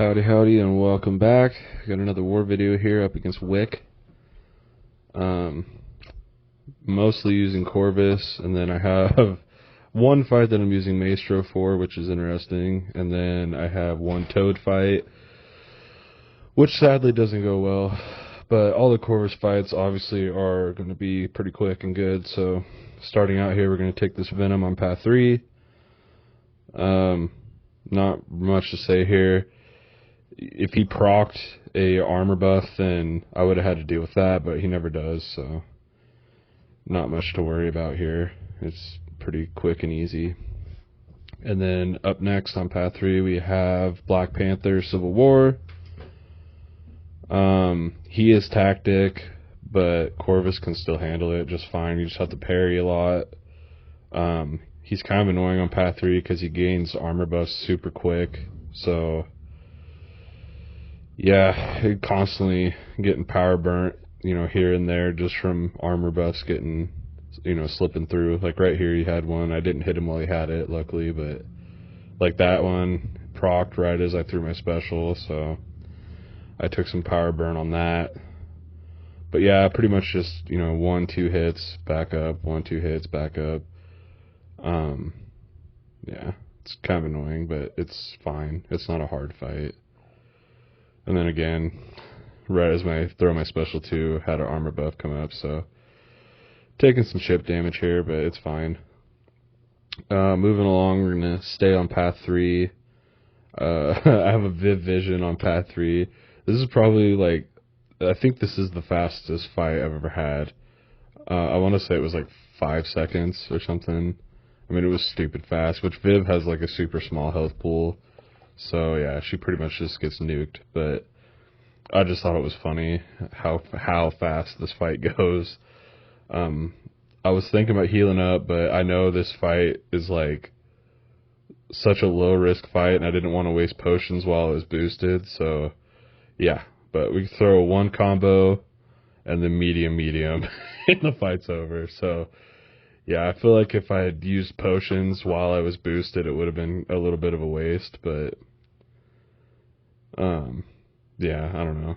Howdy howdy and welcome back. Got another war video here up against Wick. Mostly using Corvus, and then I have one fight that I'm using Maestro for, which is interesting, and then I have one Toad fight, which sadly doesn't go well, but all the Corvus fights obviously are going to be pretty quick and good. So starting out here, we're going to take this Venom on path 3. Not much to say here. If he procced a armor buff, then I would have had to deal with that, but he never does, so not much to worry about here. It's pretty quick and easy. And then up next on path 3, we have Black Panther Civil War. He is tactic, but Corvus can still handle it just fine. You just have to parry a lot. He's kind of annoying on path 3 because he gains armor buffs super quick, so yeah, constantly getting power burnt, here and there just from armor buffs getting, slipping through. Like right here, he had one. I didn't hit him while he had it, luckily, but like that one procced right as I threw my special, so I took some power burn on that. But yeah, pretty much just, 1-2 hits, back up, 1-2 hits, back up. Yeah, it's kind of annoying, but it's fine. It's not a hard fight. And then again, right as I throw my special 2, had an armor buff come up, so taking some chip damage here, but it's fine. Moving along, we're going to stay on path 3. I have a Viv Vision on path 3. This is probably I think this is the fastest fight I've ever had. I want to say it was 5 seconds or something. I mean, it was stupid fast, which Viv has a super small health pool. So yeah, she pretty much just gets nuked, but I just thought it was funny how fast this fight goes. I was thinking about healing up, but I know this fight is such a low risk fight, and I didn't want to waste potions while it was boosted, so yeah. But we throw one combo, and then medium, and the fight's over, so yeah, I feel like if I had used potions while I was boosted, it would have been a little bit of a waste, but yeah, I don't know.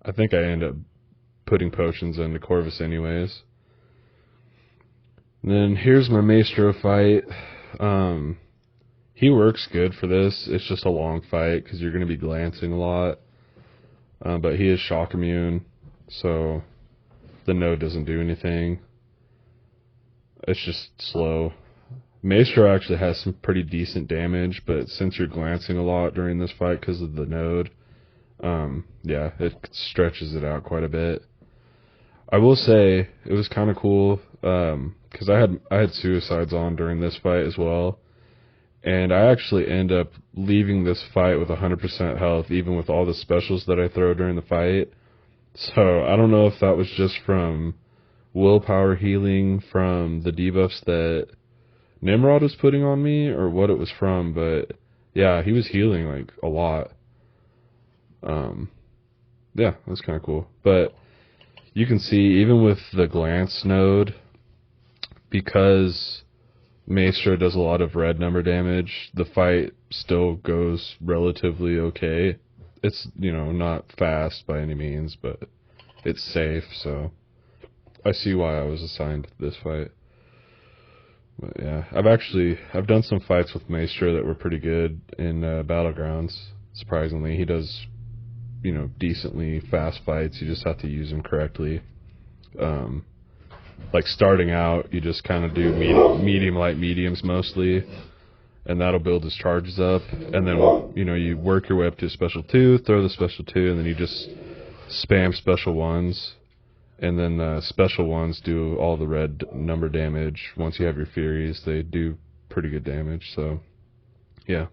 I think I end up putting potions into Corvus anyways. And then here's my Maestro fight. He works good for this. It's just a long fight because you're going to be glancing a lot. But he is shock immune, so the node doesn't do anything. It's just slow. Maestro actually has some pretty decent damage, but since you're glancing a lot during this fight because of the node, yeah, it stretches it out quite a bit. I will say it was kind of cool because I had suicides on during this fight as well, and I actually end up leaving this fight with 100% health, even with all the specials that I throw during the fight. So I don't know if that was just from willpower healing from the debuffs that Nimrod was putting on me, or what it was from, but yeah, he was healing a lot. Yeah, that's kind of cool. But you can see, even with the glance node, because Maestro does a lot of red number damage, the fight still goes relatively okay. It's, not fast by any means, but it's safe, so I see why I was assigned this fight. But yeah, I've done some fights with Maestro that were pretty good in Battlegrounds. Surprisingly, he does, decently fast fights. You just have to use him correctly. Starting out, you just kind of do medium, light, mediums mostly, and that'll build his charges up. And then, you work your way up to special 2, throw the special 2, and then you just spam special 1s. And then special 1s do all the red number damage. Once you have your Furies, they do pretty good damage. So, yeah.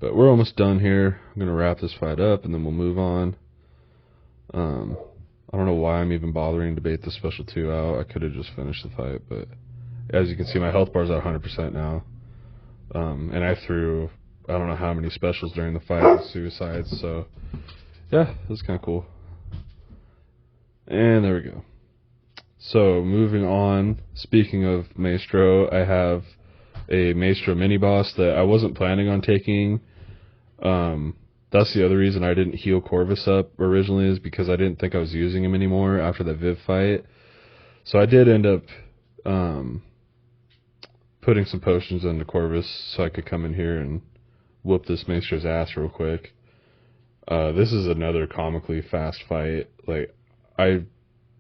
But we're almost done here. I'm going to wrap this fight up, and then we'll move on. I don't know why I'm even bothering to bait the special 2 out. I could have just finished the fight, but as you can see, my health bar's at 100% now. And I threw, I don't know how many specials during the fight with suicides, so yeah, that's kind of cool. And there we go. So, moving on, speaking of Maestro, I have a Maestro mini-boss that I wasn't planning on taking That's the other reason I didn't heal Corvus up originally, is because I didn't think I was using him anymore after that Viv fight. So I did end up putting some potions into Corvus so I could come in here and whoop this Maestro's ass real quick. This is another comically fast fight. Like, I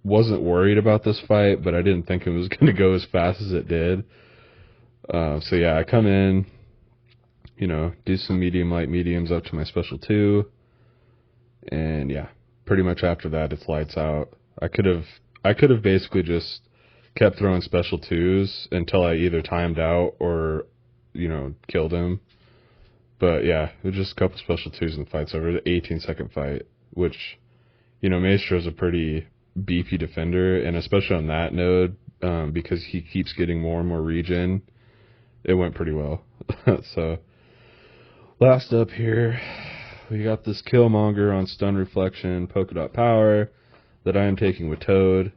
wasn't worried about this fight, but I didn't think it was going to go as fast as it did. So yeah, I come in, do some medium, light, mediums up to my special 2. And yeah, pretty much after that, it's lights out. I could have basically just kept throwing special 2s until I either timed out or, killed him. But yeah, it was just a couple special 2s and the fight's over. The 18-second fight, which, Maestro's a pretty beefy defender, and especially on that node, because he keeps getting more and more regen, it went pretty well. So, last up here, we got this Killmonger on Stun Reflection, Polka Dot Power, that I am taking with Toad.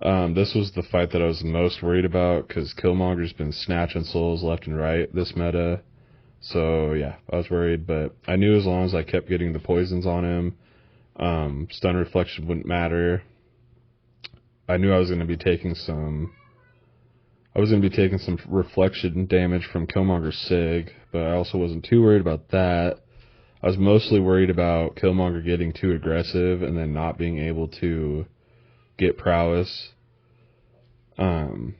This was the fight that I was most worried about, because Killmonger's been snatching souls left and right this meta. So yeah, I was worried, but I knew as long as I kept getting the poisons on him, Stun Reflection wouldn't matter. I knew I was going to be taking some reflection damage from Killmonger's Sig, but I also wasn't too worried about that. I was mostly worried about Killmonger getting too aggressive and then not being able to get prowess, and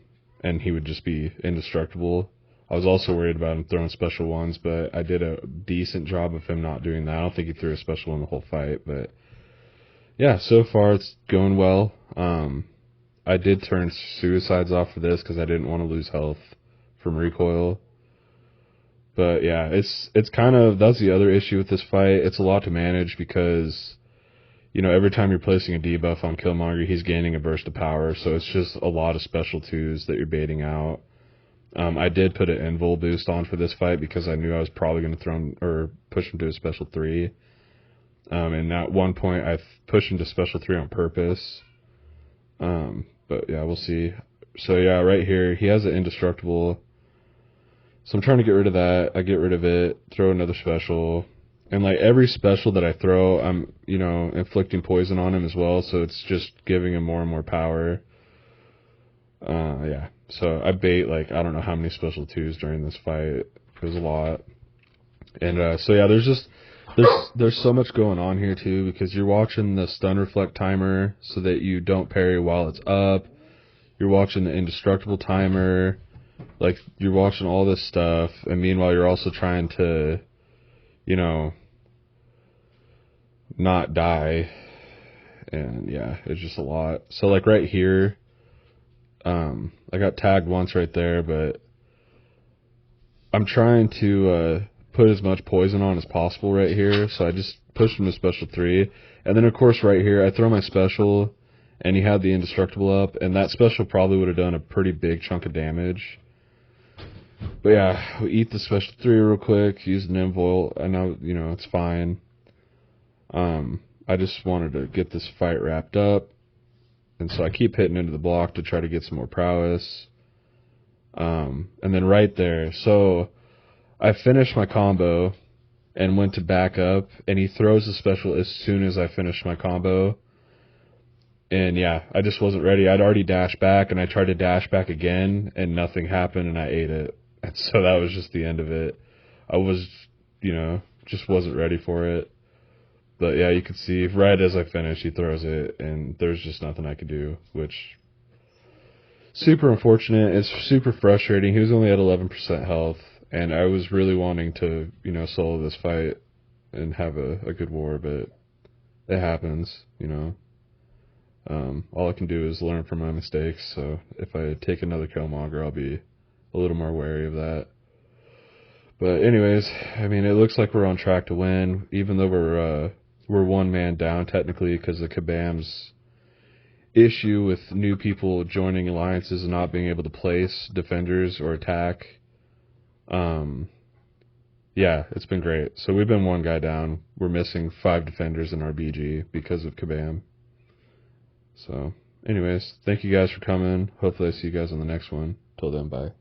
he would just be indestructible. I was also worried about him throwing special 1s, but I did a decent job of him not doing that. I don't think he threw a special 1 the whole fight, but yeah, so far it's going well. I did turn suicides off for this because I didn't want to lose health from recoil. But yeah, it's kind of, that's the other issue with this fight. It's a lot to manage because, every time you're placing a debuff on Killmonger, he's gaining a burst of power, so it's just a lot of special 2s that you're baiting out. I did put an invul boost on for this fight because I knew I was probably going to throw him or push him to a special 3. And at one point I pushed him to special 3 on purpose. But yeah, we'll see. So yeah, right here, he has an indestructible. So I'm trying to get rid of that. I get rid of it, throw another special. And like every special that I throw, I'm, inflicting poison on him as well. So it's just giving him more and more power. Yeah. So I bait like, I don't know how many special 2s during this fight. It was a lot. And so yeah, there's so much going on here too, because you're watching the stun reflect timer so that you don't parry while it's up. You're watching the indestructible timer. Like, you're watching all this stuff, and meanwhile you're also trying to, not die. And yeah, it's just a lot. So like right here, I got tagged once right there, but I'm trying to put as much poison on as possible right here. So I just pushed him to special 3. And then of course right here, I throw my special, and he had the indestructible up, and that special probably would have done a pretty big chunk of damage. But yeah, we eat the special 3 real quick, use an invul, and now, it's fine. I just wanted to get this fight wrapped up. And so I keep hitting into the block to try to get some more prowess. And then right there, so I finished my combo and went to back up, and he throws the special as soon as I finished my combo. And yeah, I just wasn't ready. I'd already dashed back, and I tried to dash back again, and nothing happened, and I ate it. And so that was just the end of it. I was, just wasn't ready for it. But yeah, you could see right as I finish, he throws it, and there's just nothing I could do, which super unfortunate. It's super frustrating. He was only at 11% health, and I was really wanting to, solo this fight and have a good war, but it happens, all I can do is learn from my mistakes, so if I take another Killmonger, I'll be a little more wary of that. But anyways, I mean, it looks like we're on track to win, even though we're one man down technically because of Kabam's issue with new people joining alliances and not being able to place defenders or attack. Yeah, it's been great. So we've been one guy down. We're missing 5 defenders in our BG because of Kabam. So anyways, thank you guys for coming. Hopefully I see you guys on the next one. Till then, bye.